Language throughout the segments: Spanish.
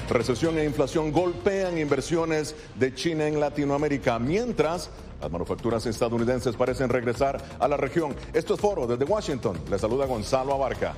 Recesión e inflación golpean inversiones de China en Latinoamérica, mientras las manufacturas estadounidenses parecen regresar a la región. Esto es Foro desde Washington. Les saluda Gonzalo Abarca.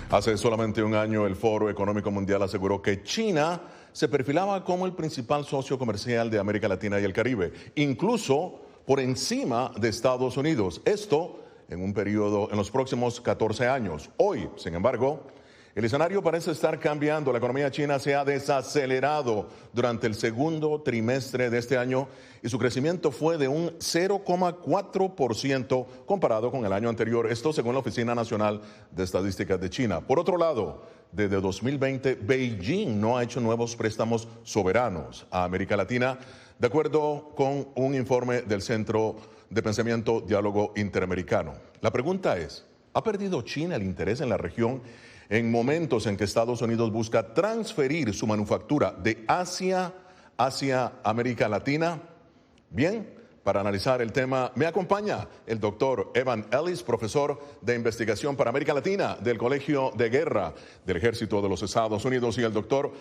Hace solamente un año, el Foro Económico Mundial aseguró que China se perfilaba como el principal socio comercial de América Latina y el Caribe, incluso por encima de Estados Unidos. Esto en un periodo en los próximos 14 años. Hoy, sin embargo, el escenario parece estar cambiando. La economía china se ha desacelerado durante el segundo trimestre de este año y su crecimiento fue de un 0,4% comparado con el año anterior. Esto según la Oficina Nacional de Estadísticas de China. Por otro lado, desde 2020, Beijing no ha hecho nuevos préstamos soberanos a América Latina, de acuerdo con un informe del Centro de Pensamiento Diálogo Interamericano. La pregunta es, ¿ha perdido China el interés en la región en momentos en que Estados Unidos busca transferir su manufactura de Asia hacia América Latina? Bien, para analizar el tema me acompaña el doctor Evan Ellis, profesor de investigación para América Latina del Colegio de Guerra del Ejército de los Estados Unidos, y el doctor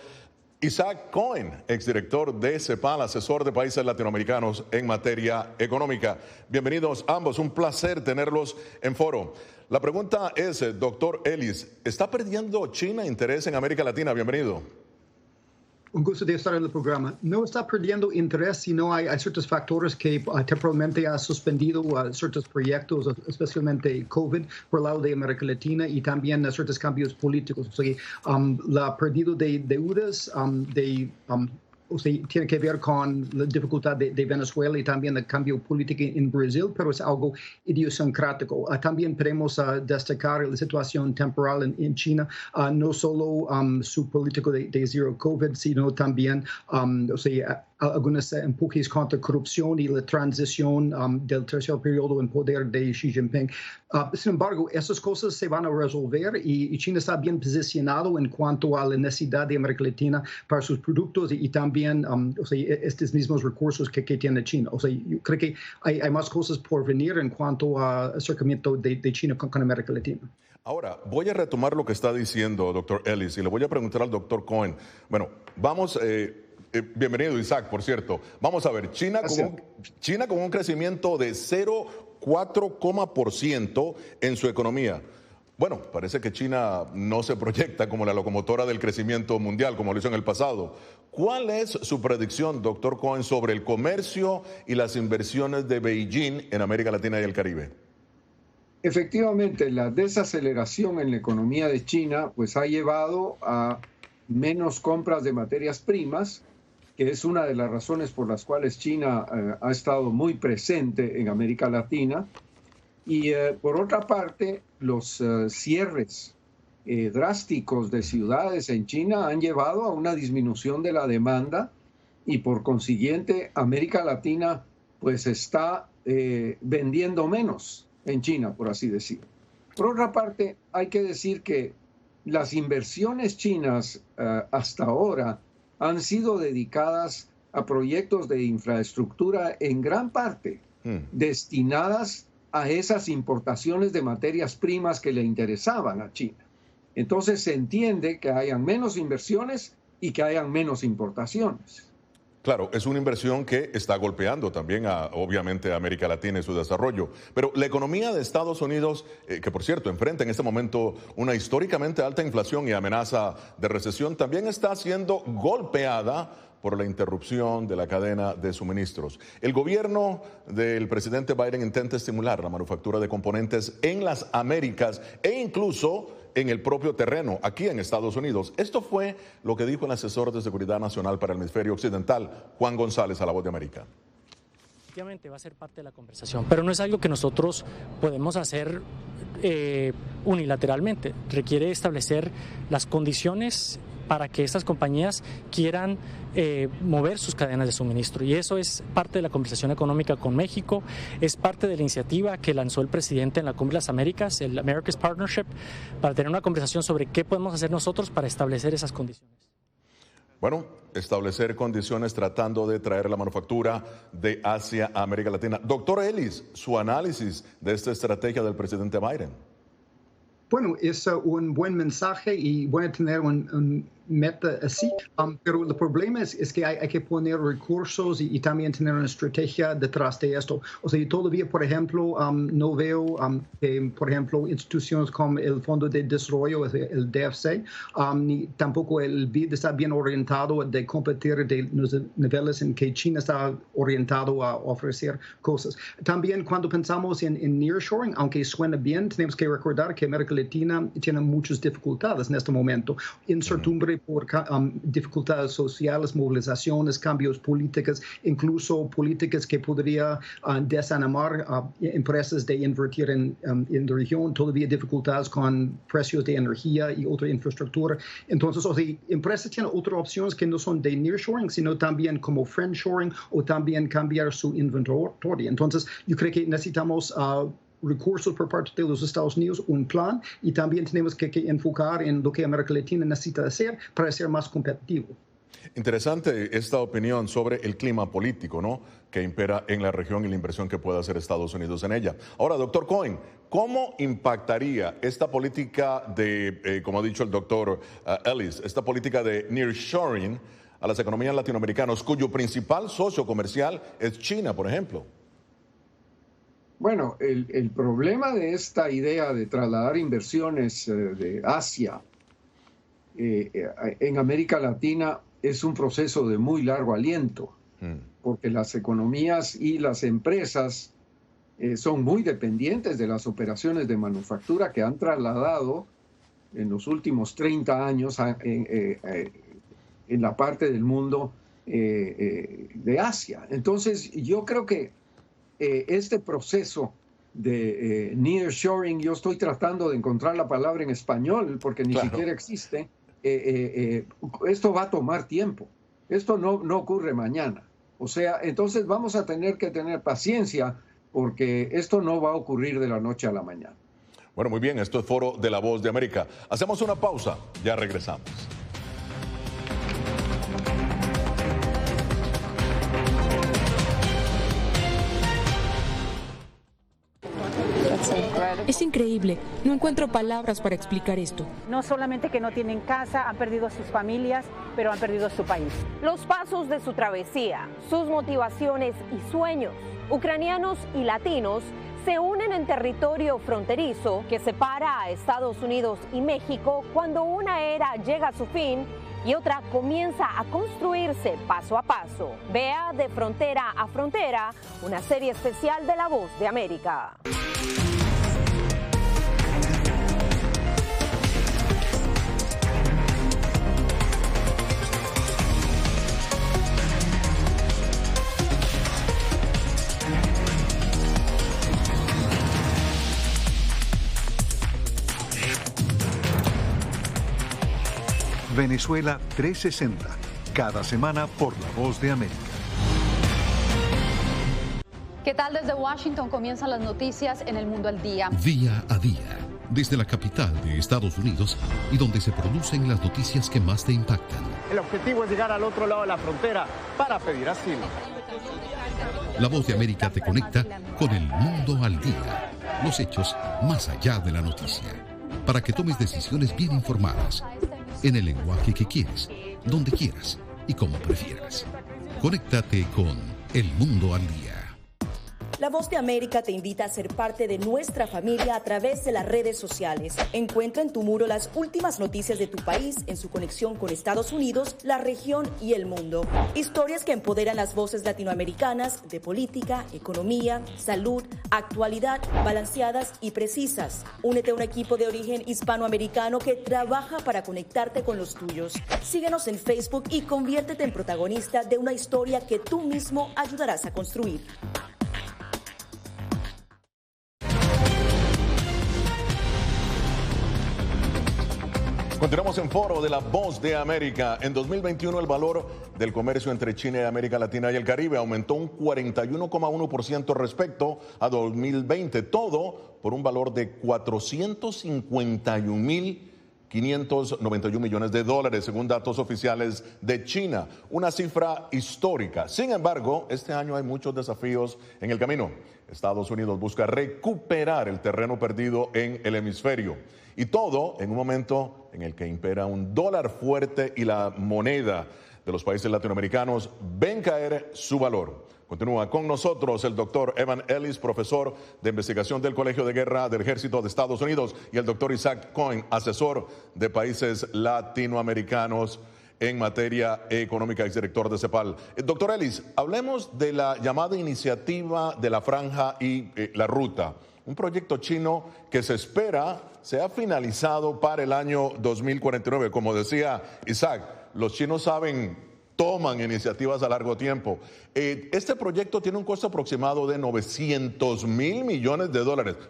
Isaac Cohen, exdirector de CEPAL, asesor de países latinoamericanos en materia económica. Bienvenidos ambos, un placer tenerlos en Foro. La pregunta es, doctor Ellis, ¿está perdiendo China interés en América Latina? Bienvenido. Un gusto de estar en el programa. No está perdiendo interés, sino hay ciertos factores que temporalmente ha suspendido ciertos proyectos, especialmente COVID, por el lado de América Latina, y también ciertos cambios políticos. O sea, la pérdida de deudas, tiene que ver con la dificultad de Venezuela y también el cambio político en Brasil, pero es algo idiosincrático. También podemos destacar la situación temporal en China, no solo su político de zero COVID, sino también algunos empujes contra corrupción y la transición del tercer periodo en poder de Xi Jinping. Sin embargo, esas cosas se van a resolver y China está bien posicionado en cuanto a la necesidad de América Latina para sus productos y también estos mismos recursos que tiene China. Yo creo que hay más cosas por venir en cuanto a acercamiento de China con América Latina. Ahora, voy a retomar lo que está diciendo doctor Ellis y le voy a preguntar al doctor Cohen. Bueno, vamos... bienvenido, Isaac, por cierto. Vamos a ver, China con un crecimiento de 0,4% en su economía. Bueno, parece que China no se proyecta como la locomotora del crecimiento mundial, como lo hizo en el pasado. ¿Cuál es su predicción, doctor Cohen, sobre el comercio y las inversiones de Beijing en América Latina y el Caribe? Efectivamente, la desaceleración en la economía de China pues ha llevado a menos compras de materias primas, que es una de las razones por las cuales China ha estado muy presente en América Latina. Y por otra parte, los cierres drásticos de ciudades en China han llevado a una disminución de la demanda y por consiguiente América Latina pues está vendiendo menos en China, por así decirlo. Por otra parte, hay que decir que las inversiones chinas hasta ahora han sido dedicadas a proyectos de infraestructura en gran parte destinadas a esas importaciones de materias primas que le interesaban a China. Entonces se entiende que hayan menos inversiones y que hayan menos importaciones. Claro, es una inversión que está golpeando también obviamente a América Latina y su desarrollo. Pero la economía de Estados Unidos, que por cierto enfrenta en este momento una históricamente alta inflación y amenaza de recesión, también está siendo golpeada por la interrupción de la cadena de suministros. El gobierno del presidente Biden intenta estimular la manufactura de componentes en las Américas e incluso en el propio terreno, aquí en Estados Unidos. Esto fue lo que dijo el asesor de Seguridad Nacional para el Hemisferio Occidental, Juan González, a La Voz de América. Efectivamente va a ser parte de la conversación, pero no es algo que nosotros podemos hacer unilateralmente. Requiere establecer las condiciones para que estas compañías quieran mover sus cadenas de suministro. Y eso es parte de la conversación económica con México, es parte de la iniciativa que lanzó el presidente en la Cumbre de las Américas, el America's Partnership, para tener una conversación sobre qué podemos hacer nosotros para establecer esas condiciones. Bueno, establecer condiciones tratando de traer la manufactura de Asia a América Latina. Doctor Ellis, su análisis de esta estrategia del presidente Biden. Bueno, es un buen mensaje y bueno tener un meta así, pero el problema es que hay que poner recursos y también tener una estrategia detrás de esto. O sea, yo todavía, por ejemplo, no veo que, por ejemplo, instituciones como el Fondo de Desarrollo, el DFC, ni tampoco el BID está bien orientado de competir de los niveles en que China está orientado a ofrecer cosas. También cuando pensamos en nearshoring, aunque suena bien, tenemos que recordar que América Latina tiene muchas dificultades en este momento. Incertidumbre por dificultades sociales, movilizaciones, cambios políticos, incluso políticas que podría desanimar a empresas de invertir en la región, todavía dificultades con precios de energía y otra infraestructura. Entonces, o sea, empresas tienen otras opciones que no son de nearshoring, sino también como friendshoring o también cambiar su inventario. Entonces, yo creo que necesitamos recursos por parte de los Estados Unidos, un plan, y también tenemos que enfocar en lo que América Latina necesita hacer para ser más competitivo. Interesante esta opinión sobre el clima político, ¿no?, que impera en la región y la inversión que pueda hacer Estados Unidos en ella. Ahora, doctor Cohen, ¿cómo impactaría esta política de, como ha dicho el doctor Ellis, esta política de nearshoring a las economías latinoamericanas, cuyo principal socio comercial es China, por ejemplo? Bueno, el problema de esta idea de trasladar inversiones de Asia en América Latina es un proceso de muy largo aliento, porque las economías y las empresas son muy dependientes de las operaciones de manufactura que han trasladado en los últimos 30 años en la parte del mundo de Asia. Entonces, yo creo que este proceso de nearshoring, yo estoy tratando de encontrar la palabra en español porque ni siquiera existe, esto va a tomar tiempo, esto no ocurre mañana. O sea, entonces vamos a tener que tener paciencia porque esto no va a ocurrir de la noche a la mañana. Bueno, muy bien, esto es Foro de la Voz de América. Hacemos una pausa, ya regresamos. Es increíble. No encuentro palabras para explicar esto. No solamente que no tienen casa, han perdido sus familias, pero han perdido su país. Los pasos de su travesía, sus motivaciones y sueños. Ucranianos y latinos se unen en territorio fronterizo que separa a Estados Unidos y México cuando una era llega a su fin y otra comienza a construirse paso a paso. Vea De Frontera a Frontera, una serie especial de La Voz de América. Venezuela 360, cada semana por La Voz de América. ¿Qué tal? Desde Washington comienzan las noticias en El Mundo al Día. Día a día, desde la capital de Estados Unidos y donde se producen las noticias que más te impactan. El objetivo es llegar al otro lado de la frontera para pedir asilo. La Voz de América te conecta con El Mundo al Día, los hechos más allá de la noticia, para que tomes decisiones bien informadas, en el lenguaje que quieres, donde quieras y como prefieras. Conéctate con El Mundo al Día. La Voz de América te invita a ser parte de nuestra familia a través de las redes sociales. Encuentra en tu muro las últimas noticias de tu país en su conexión con Estados Unidos, la región y el mundo. Historias que empoderan las voces latinoamericanas de política, economía, salud, actualidad, balanceadas y precisas. Únete a un equipo de origen hispanoamericano que trabaja para conectarte con los tuyos. Síguenos en Facebook y conviértete en protagonista de una historia que tú mismo ayudarás a construir. Continuamos en Foro de la Voz de América. En 2021 el valor del comercio entre China y América Latina y el Caribe aumentó un 41,1% respecto a 2020, todo por un valor de 451.500 $591 millones, según datos oficiales de China, una cifra histórica. Sin embargo, este año hay muchos desafíos en el camino. Estados Unidos busca recuperar el terreno perdido en el hemisferio. Y todo en un momento en el que impera un dólar fuerte y la moneda de los países latinoamericanos ven caer su valor. Continúa con nosotros el doctor Evan Ellis, profesor de investigación del Colegio de Guerra del Ejército de Estados Unidos, y el doctor Isaac Cohen, asesor de países latinoamericanos en materia económica, exdirector de CEPAL. Doctor Ellis, hablemos de la llamada iniciativa de la Franja y la Ruta, un proyecto chino que se espera sea finalizado para el año 2049. Como decía Isaac, los chinos toman iniciativas a largo tiempo. Este proyecto tiene un costo aproximado de $900 mil millones,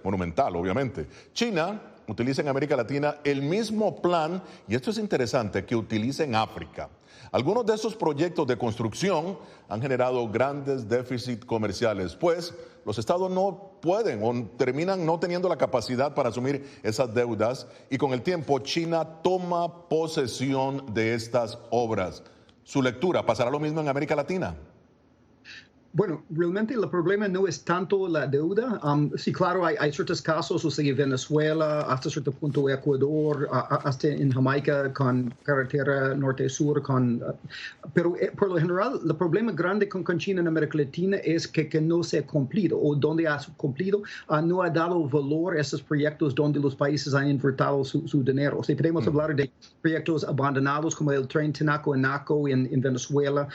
monumental obviamente. China utiliza en América Latina el mismo plan, y esto es interesante, que utiliza en África. Algunos de esos proyectos de construcción han generado grandes déficits comerciales, pues los estados no pueden o terminan no teniendo la capacidad para asumir esas deudas, y con el tiempo China toma posesión de estas obras. Su lectura, ¿pasará lo mismo en América Latina? Bueno, realmente el problema no es tanto la deuda. Sí, claro, hay ciertos casos, o sea, Venezuela, hasta cierto punto Ecuador, hasta en Jamaica con carretera norte-sur, pero por lo general el problema grande con China en América Latina es que no se ha cumplido, o donde ha cumplido, no ha dado valor a esos proyectos donde los países han invertido su dinero. O sea, podemos hablar de proyectos abandonados como el tren Tinaco-Enaco en Venezuela,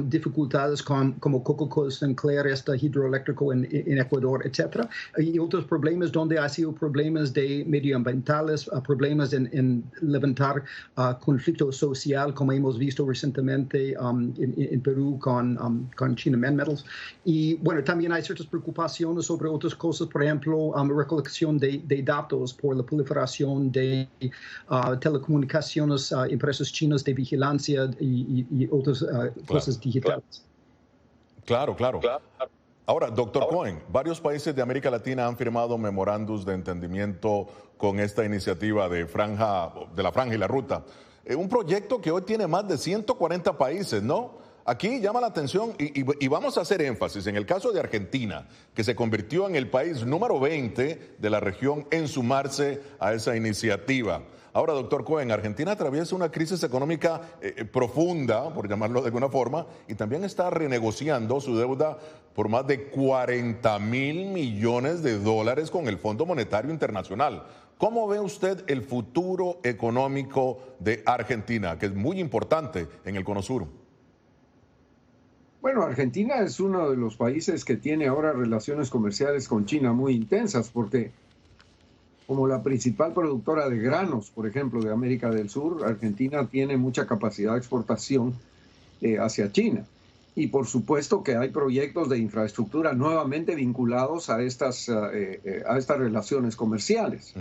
dificultades como Coca-Cola Sinclair, hidroeléctrico en Ecuador, etcétera, y otros problemas donde ha sido problemas de medioambientales, problemas en levantar conflicto social, como hemos visto recientemente en Perú con China Metals. Y bueno, también hay ciertas preocupaciones sobre otras cosas, por ejemplo, recolección de datos por la proliferación de telecomunicaciones, empresas chinas de vigilancia y otras cosas digitales. Claro. Ahora, doctor Cohen, varios países de América Latina han firmado memorandos de entendimiento con esta iniciativa de la Franja y la Ruta. Un proyecto que hoy tiene más de 140 países, ¿no? Aquí llama la atención y vamos a hacer énfasis en el caso de Argentina, que se convirtió en el país número 20 de la región en sumarse a esa iniciativa. Ahora, doctor Cohen, Argentina atraviesa una crisis económica profunda, por llamarlo de alguna forma, y también está renegociando su deuda por más de $40 mil millones con el Fondo Monetario Internacional. ¿Cómo ve usted el futuro económico de Argentina, que es muy importante en el Cono Sur? Bueno, Argentina es uno de los países que tiene ahora relaciones comerciales con China muy intensas, porque como la principal productora de granos, por ejemplo, de América del Sur, Argentina tiene mucha capacidad de exportación hacia China. Y por supuesto que hay proyectos de infraestructura nuevamente vinculados a estas relaciones comerciales.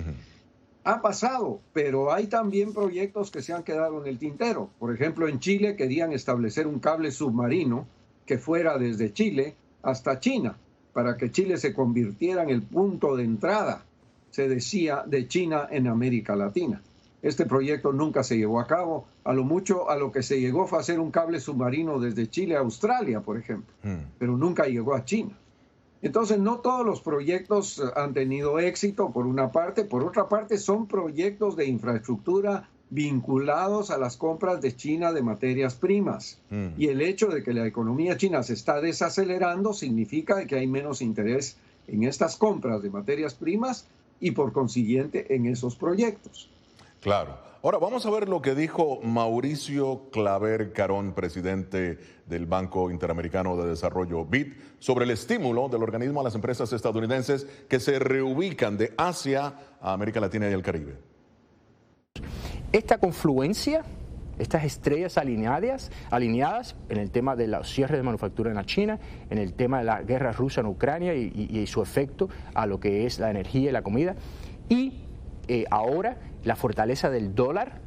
Ha pasado, pero hay también proyectos que se han quedado en el tintero. Por ejemplo, en Chile querían establecer un cable submarino que fuera desde Chile hasta China, para que Chile se convirtiera en el punto de entrada, se decía, de China en América Latina. Este proyecto nunca se llevó a cabo. A lo mucho, a lo que se llegó fue hacer un cable submarino desde Chile a Australia, por ejemplo, pero nunca llegó a China. Entonces, no todos los proyectos han tenido éxito, por una parte. Por otra parte, son proyectos de infraestructura vinculados a las compras de China de materias primas. Y el hecho de que la economía china se está desacelerando significa que hay menos interés en estas compras de materias primas y por consiguiente en esos proyectos. Claro. Ahora vamos a ver lo que dijo Mauricio Claver Carón, presidente del Banco Interamericano de Desarrollo, BID, sobre el estímulo del organismo a las empresas estadounidenses que se reubican de Asia a América Latina y el Caribe. Esta confluencia, estas estrellas alineadas en el tema de los cierres de manufactura en la China, en el tema de la guerra rusa en Ucrania y su efecto a lo que es la energía y la comida, y ahora la fortaleza del dólar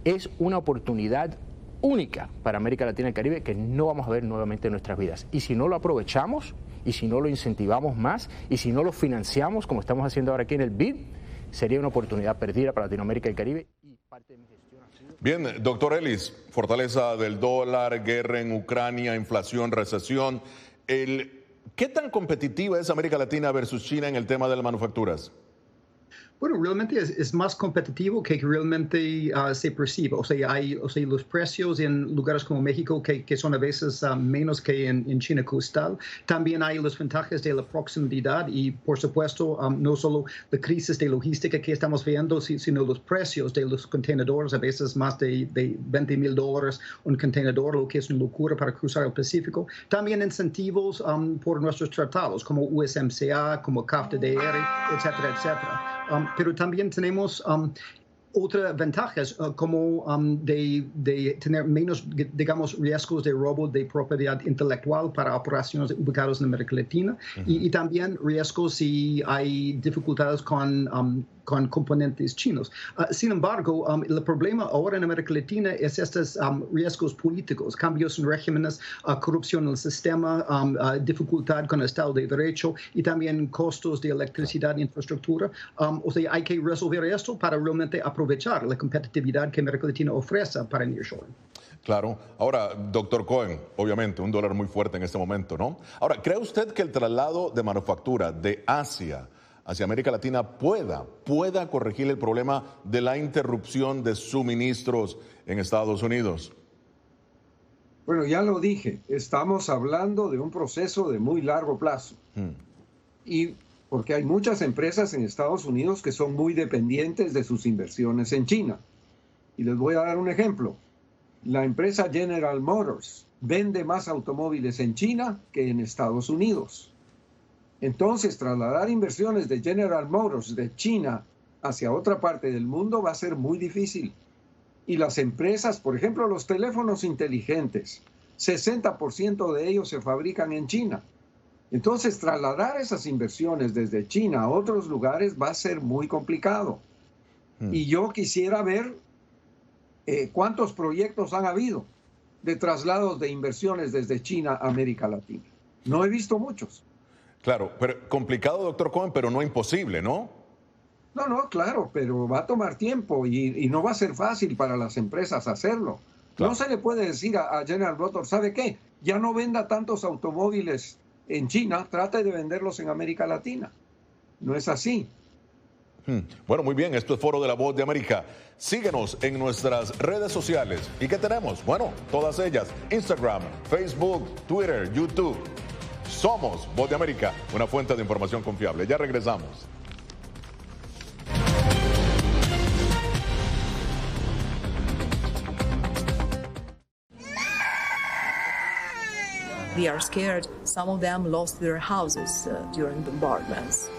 es una oportunidad única para América Latina y el Caribe que no vamos a ver nuevamente en nuestras vidas. Y si no lo aprovechamos, y si no lo incentivamos más, y si no lo financiamos como estamos haciendo ahora aquí en el BID, sería una oportunidad perdida para Latinoamérica y el Caribe. Bien, doctor Ellis, fortaleza del dólar, guerra en Ucrania, inflación, recesión. ¿Qué tan competitiva es América Latina versus China en el tema de las manufacturas? Bueno, realmente es más competitivo que realmente se percibe. O sea, hay los precios en lugares como México que son a veces menos que en China costal. También hay las ventajas de la proximidad y, por supuesto, no solo la crisis de logística que estamos viendo, sino los precios de los contenedores, a veces más de $20,000 un contenedor, lo que es una locura para cruzar el Pacífico. También incentivos por nuestros tratados, como USMCA, como CAFTA-DR, etcétera, etcétera. Pero también tenemos otras ventajas como de tener menos, digamos, riesgos de robo de propiedad intelectual para operaciones ubicadas en América Latina y también riesgos si hay dificultades con componentes chinos. Sin embargo, el problema ahora en América Latina es estos riesgos políticos, cambios en regímenes, corrupción en el sistema, dificultad con el Estado de Derecho y también costos de electricidad e infraestructura. O sea, hay que resolver esto para realmente aprovechar la competitividad que América Latina ofrece para nearshoring. Claro. Ahora, doctor Cohen, obviamente, un dólar muy fuerte en este momento, ¿no? Ahora, ¿cree usted que el traslado de manufactura de Asia hacia América Latina pueda corregir el problema de la interrupción de suministros en Estados Unidos? Bueno, ya lo dije, estamos hablando de un proceso de muy largo plazo. Y porque hay muchas empresas en Estados Unidos que son muy dependientes de sus inversiones en China. Y les voy a dar un ejemplo. La empresa General Motors vende más automóviles en China que en Estados Unidos. Entonces, trasladar inversiones de General Motors de China hacia otra parte del mundo va a ser muy difícil. Y las empresas, por ejemplo, los teléfonos inteligentes, 60% de ellos se fabrican en China. Entonces, trasladar esas inversiones desde China a otros lugares va a ser muy complicado. Y yo quisiera ver cuántos proyectos han habido de traslados de inversiones desde China a América Latina. No he visto muchos. Claro, pero complicado, doctor Cohen, pero no imposible, ¿no? No, claro, pero va a tomar tiempo y no va a ser fácil para las empresas hacerlo. Claro. No se le puede decir a General Motors, ¿sabe qué? Ya no venda tantos automóviles en China, trate de venderlos en América Latina. No es así. Bueno, muy bien, esto es Foro de la Voz de América. Síguenos en nuestras redes sociales. ¿Y qué tenemos? Bueno, todas ellas, Instagram, Facebook, Twitter, YouTube. Somos Voz de América, una fuente de información confiable. Ya regresamos. They are scared. Some of them lost their houses during bombardments.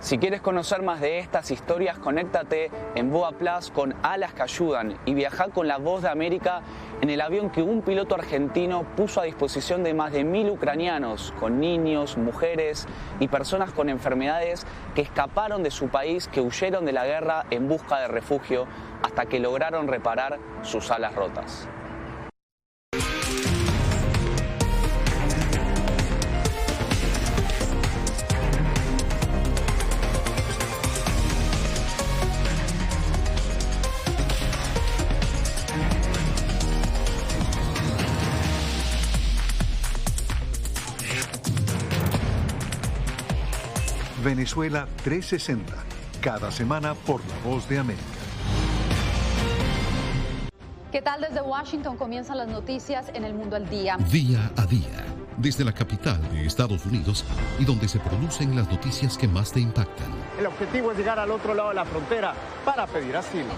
Si quieres conocer más de estas historias, conéctate en Boa Plus con Alas que Ayudan y viaja con la Voz de América en el avión que un piloto argentino puso a disposición de más de 1.000 ucranianos, con niños, mujeres y personas con enfermedades que escaparon de su país, que huyeron de la guerra en busca de refugio hasta que lograron reparar sus alas rotas. Venezuela 360, cada semana por La Voz de América. ¿Qué tal? Desde Washington comienzan las noticias en El Mundo al Día. Día a día, desde la capital de Estados Unidos y donde se producen las noticias que más te impactan. El objetivo es llegar al otro lado de la frontera para pedir asilo.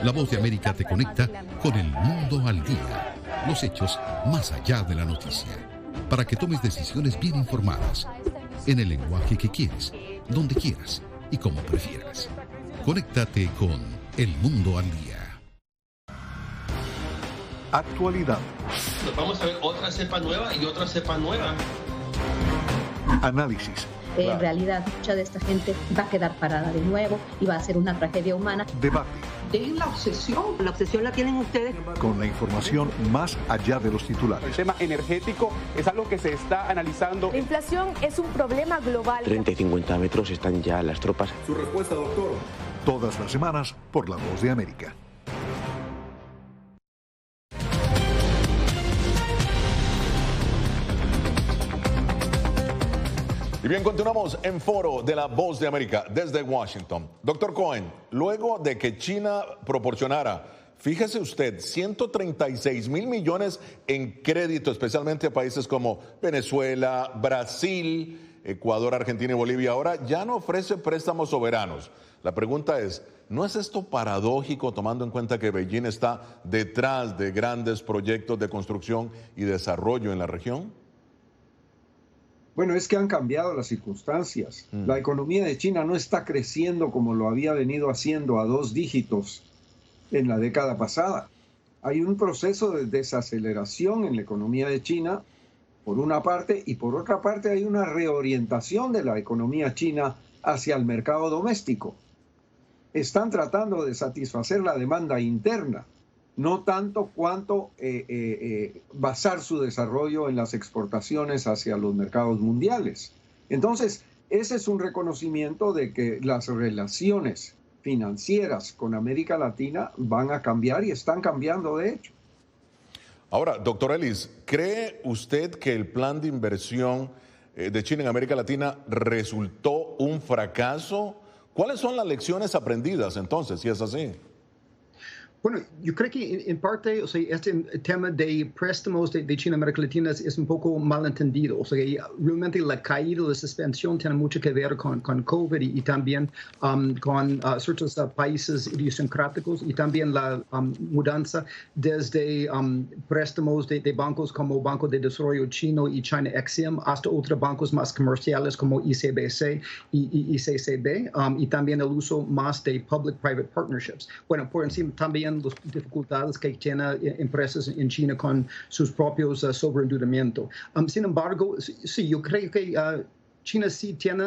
La Voz de América te conecta con El Mundo al Día, los hechos más allá de la noticia, para que tomes decisiones bien informadas, en el lenguaje que quieres, donde quieras y como prefieras. Conéctate con El Mundo al Día. Actualidad. Nos vamos a ver otra cepa nueva y otra cepa nueva. Análisis. En realidad, mucha de esta gente va a quedar parada de nuevo y va a ser una tragedia humana. Debate. Dejen la obsesión la tienen ustedes. Con la información más allá de los titulares. El tema energético es algo que se está analizando. La inflación es un problema global. 30 y 50 metros están ya las tropas. Su respuesta, doctor. todas las semanas por La Voz de América. Y bien, continuamos en Foro de La Voz de América desde Washington. Doctor Cohen, luego de que China proporcionara, fíjese usted, 136 mil millones en crédito, especialmente a países como Venezuela, Brasil, Ecuador, Argentina y Bolivia, ahora ya no ofrece préstamos soberanos. La pregunta es, ¿no es esto paradójico tomando en cuenta que Beijing está detrás de grandes proyectos de construcción y desarrollo en la región? Bueno, es que han cambiado las circunstancias. La economía de China no está creciendo como lo había venido haciendo a 2 dígitos en la década pasada. Hay un proceso de desaceleración en la economía de China, por una parte, y por otra parte hay una reorientación de la economía china hacia el mercado doméstico. Están tratando de satisfacer la demanda interna, no tanto cuanto basar su desarrollo en las exportaciones hacia los mercados mundiales. Entonces, ese es un reconocimiento de que las relaciones financieras con América Latina van a cambiar y están cambiando de hecho. Ahora, doctor Ellis, ¿cree usted que el plan de inversión de China en América Latina resultó un fracaso? ¿Cuáles son las lecciones aprendidas entonces, si es así? Bueno, yo creo que en parte, o sea, este tema de préstamos de China a América Latina es un poco malentendido. O sea, realmente la caída, la suspensión tiene mucho que ver con COVID y también con ciertos países idiosincráticos y también la mudanza desde préstamos de bancos como Banco de Desarrollo Chino y China Exim hasta otros bancos más comerciales como ICBC y ICCB y también el uso más de public-private partnerships. Bueno, por encima también las dificultades que tienen empresas en China con sus propios sobreendeudamiento. Sin embargo, sí, yo creo que China sí tiene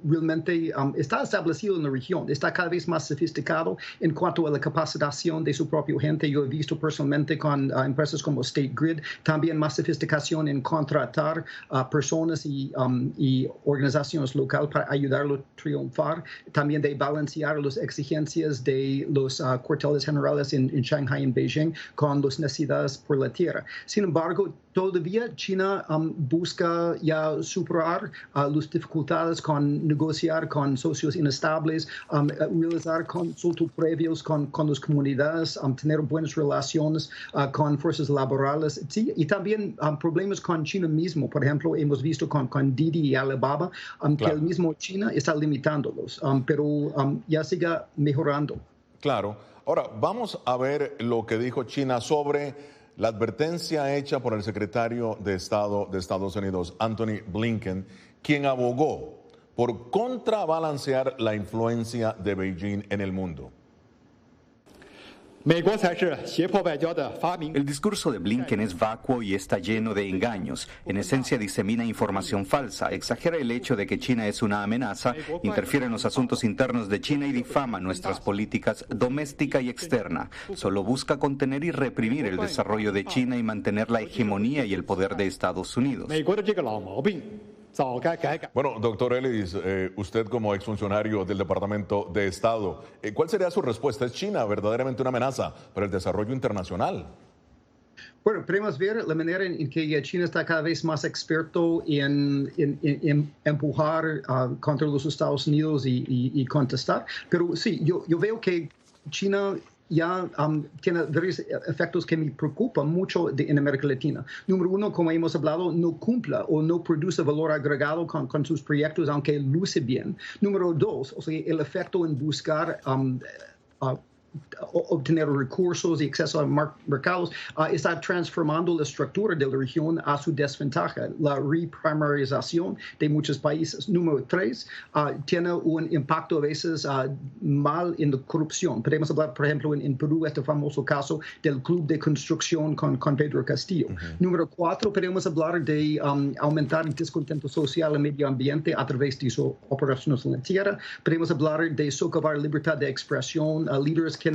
realmente está establecido en la región, está cada vez más sofisticado en cuanto a la capacitación de su propia gente. Yo he visto personalmente con empresas como State Grid, también más sofisticación en contratar personas y organizaciones locales para ayudarlo a triunfar, también de balancear las exigencias de los cuarteles generales en Shanghai y en Beijing con las necesidades por la tierra. Sin embargo, todavía China busca ya superar las dificultades con negociar con socios inestables, realizar consultas previos con las comunidades, tener buenas relaciones con fuerzas laborales, sí, y también problemas con China mismo. Por ejemplo, hemos visto con Didi y Alibaba que el mismo China está limitándolos, pero ya sigue mejorando. Claro. Ahora, vamos a ver lo que dijo China sobre la advertencia hecha por el secretario de Estado de Estados Unidos, Anthony Blinken, quien abogó por contrabalancear la influencia de Beijing en el mundo. El discurso de Blinken es vacuo y está lleno de engaños. En esencia disemina información falsa, exagera el hecho de que China es una amenaza, interfiere en los asuntos internos de China y difama nuestras políticas doméstica y externa. Solo busca contener y reprimir el desarrollo de China y mantener la hegemonía y el poder de Estados Unidos. Bueno, doctor Ellis, usted como exfuncionario del Departamento de Estado, ¿cuál sería su respuesta? ¿Es China verdaderamente una amenaza para el desarrollo internacional? Bueno, podemos ver la manera en que China está cada vez más experto en empujar contra los Estados Unidos y contestar. Pero sí, yo veo que China ya tiene varios efectos que me preocupan mucho en América Latina. Número uno, como hemos hablado, no cumpla o no produce valor agregado con sus proyectos, aunque luce bien. Número dos, o sea, el efecto en buscar obtener recursos y acceso a mercados, está transformando la estructura de la región a su desventaja. La reprimarización de muchos países. Número tres, tiene un impacto a veces mal en la corrupción. Podemos hablar, por ejemplo, en Perú, este famoso caso del club de construcción con Pedro Castillo. Número cuatro, podemos hablar de aumentar el descontento social y medio ambiente a través de sus operaciones en la tierra. Podemos hablar de socavar libertad de expresión, líderes que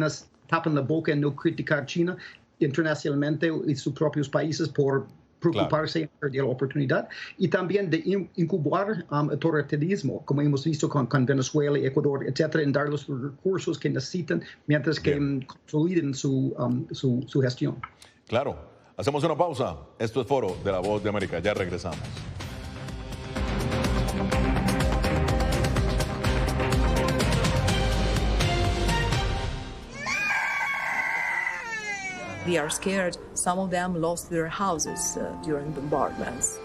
tapan la boca en no criticar China internacionalmente y sus propios países por preocuparse en perder la oportunidad, y también de incubar autoritarismo, como hemos visto con Venezuela, Ecuador, etcétera, en dar los recursos que necesitan mientras que consoliden su gestión. Claro. Hacemos una pausa. Esto es Foro de La Voz de América. Ya regresamos. We are scared. Some of them lost their houses during bombardments.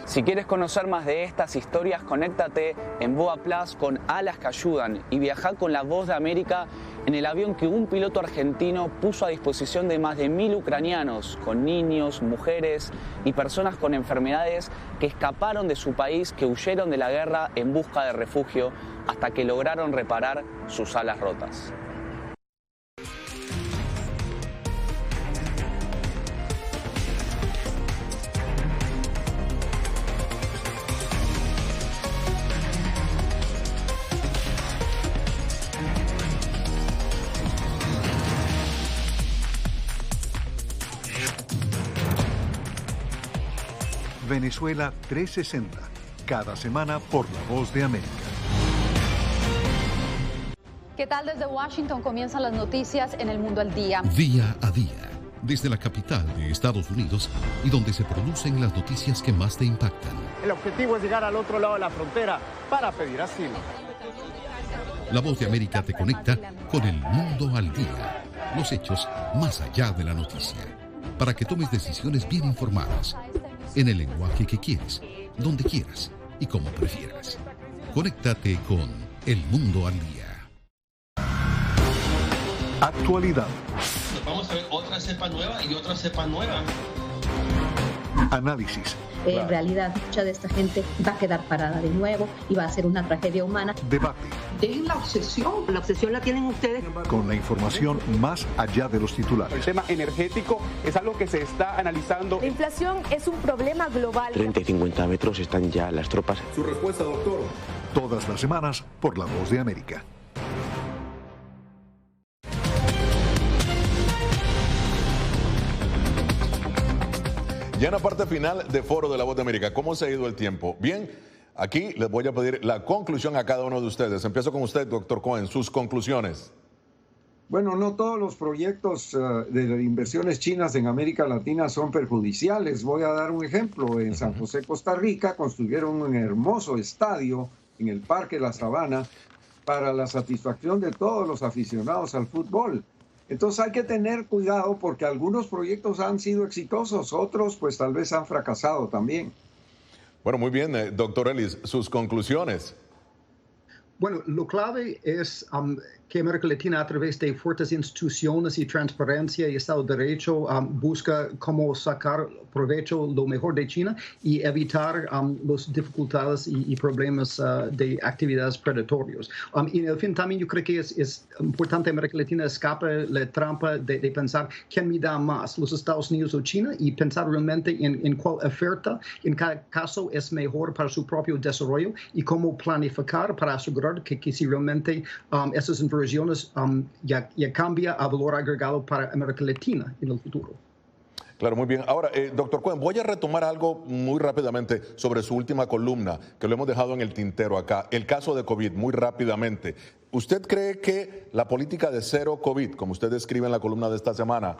Si quieres conocer más de estas historias, conéctate en Boa Plus con Alas que Ayudan y viaja con La Voz de América en el avión que un piloto argentino puso a disposición de más de 1000 ucranianos, con niños, mujeres y personas con enfermedades que escaparon de su país, que huyeron de la guerra en busca de refugio hasta que lograron reparar sus alas rotas. Venezuela 360, cada semana por La Voz de América. ¿Qué tal? Desde Washington comienzan las noticias en El Mundo al Día. Día a día, desde la capital de Estados Unidos y donde se producen las noticias que más te impactan. El objetivo es llegar al otro lado de la frontera para pedir asilo. La Voz de América te conecta con El Mundo al Día, los hechos más allá de la noticia, para que tomes decisiones bien informadas, en el lenguaje que quieres, donde quieras y como prefieras. Conéctate con El Mundo al Día. Actualidad. Vamos a ver otra cepa nueva y otra cepa nueva. Análisis. En realidad, mucha de esta gente va a quedar parada de nuevo y va a ser una tragedia humana. Debate. Dejen la obsesión la tienen ustedes. Con la información más allá de los titulares. El tema energético es algo que se está analizando. La inflación es un problema global. 30 y 50 metros están ya las tropas. Su respuesta, doctor. Todas las semanas por La Voz de América. Ya en la parte final de Foro de La Voz de América, ¿cómo se ha ido el tiempo? Bien, aquí les voy a pedir la conclusión a cada uno de ustedes. Empiezo con usted, doctor Cohen, sus conclusiones. Bueno, no todos los proyectos de inversiones chinas en América Latina son perjudiciales. Voy a dar un ejemplo. En San José, Costa Rica, construyeron un hermoso estadio en el Parque La Sabana para la satisfacción de todos los aficionados al fútbol. Entonces hay que tener cuidado porque algunos proyectos han sido exitosos, otros pues tal vez han fracasado también. Bueno, muy bien, doctor Ellis, sus conclusiones. Bueno, lo clave es que América Latina, a través de fuertes instituciones y transparencia y Estado de Derecho, busca cómo sacar provecho lo mejor de China y evitar las dificultades y problemas de actividades predatorias. Y en el fin también yo creo que es importante que América Latina escape la trampa de pensar quién me da más, los Estados Unidos o China, y pensar realmente en cuál oferta en cada caso es mejor para su propio desarrollo y cómo planificar para asegurar que si realmente esas inversiones ya cambia a valor agregado para América Latina en el futuro. Claro, muy bien. Ahora, doctor Cohen, voy a retomar algo muy rápidamente sobre su última columna, que lo hemos dejado en el tintero acá, el caso de COVID, muy rápidamente. ¿Usted cree que la política de cero COVID, como usted describe en la columna de esta semana,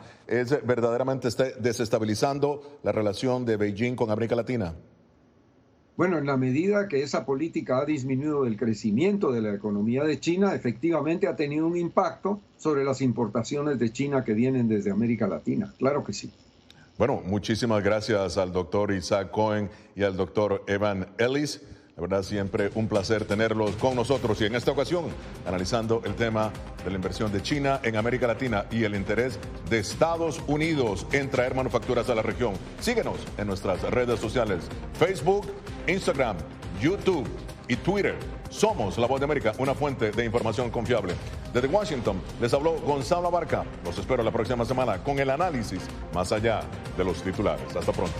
verdaderamente está desestabilizando la relación de Beijing con América Latina? Bueno, en la medida que esa política ha disminuido el crecimiento de la economía de China, efectivamente ha tenido un impacto sobre las importaciones de China que vienen desde América Latina. Claro que sí. Bueno, muchísimas gracias al doctor Isaac Cohen y al doctor Evan Ellis. La verdad, siempre un placer tenerlos con nosotros y en esta ocasión analizando el tema de la inversión de China en América Latina y el interés de Estados Unidos en traer manufacturas a la región. Síguenos en nuestras redes sociales, Facebook, Instagram, YouTube y Twitter. Somos La Voz de América, una fuente de información confiable. Desde Washington les habló Gonzalo Abarca. Los espero la próxima semana con el análisis más allá de los titulares. Hasta pronto.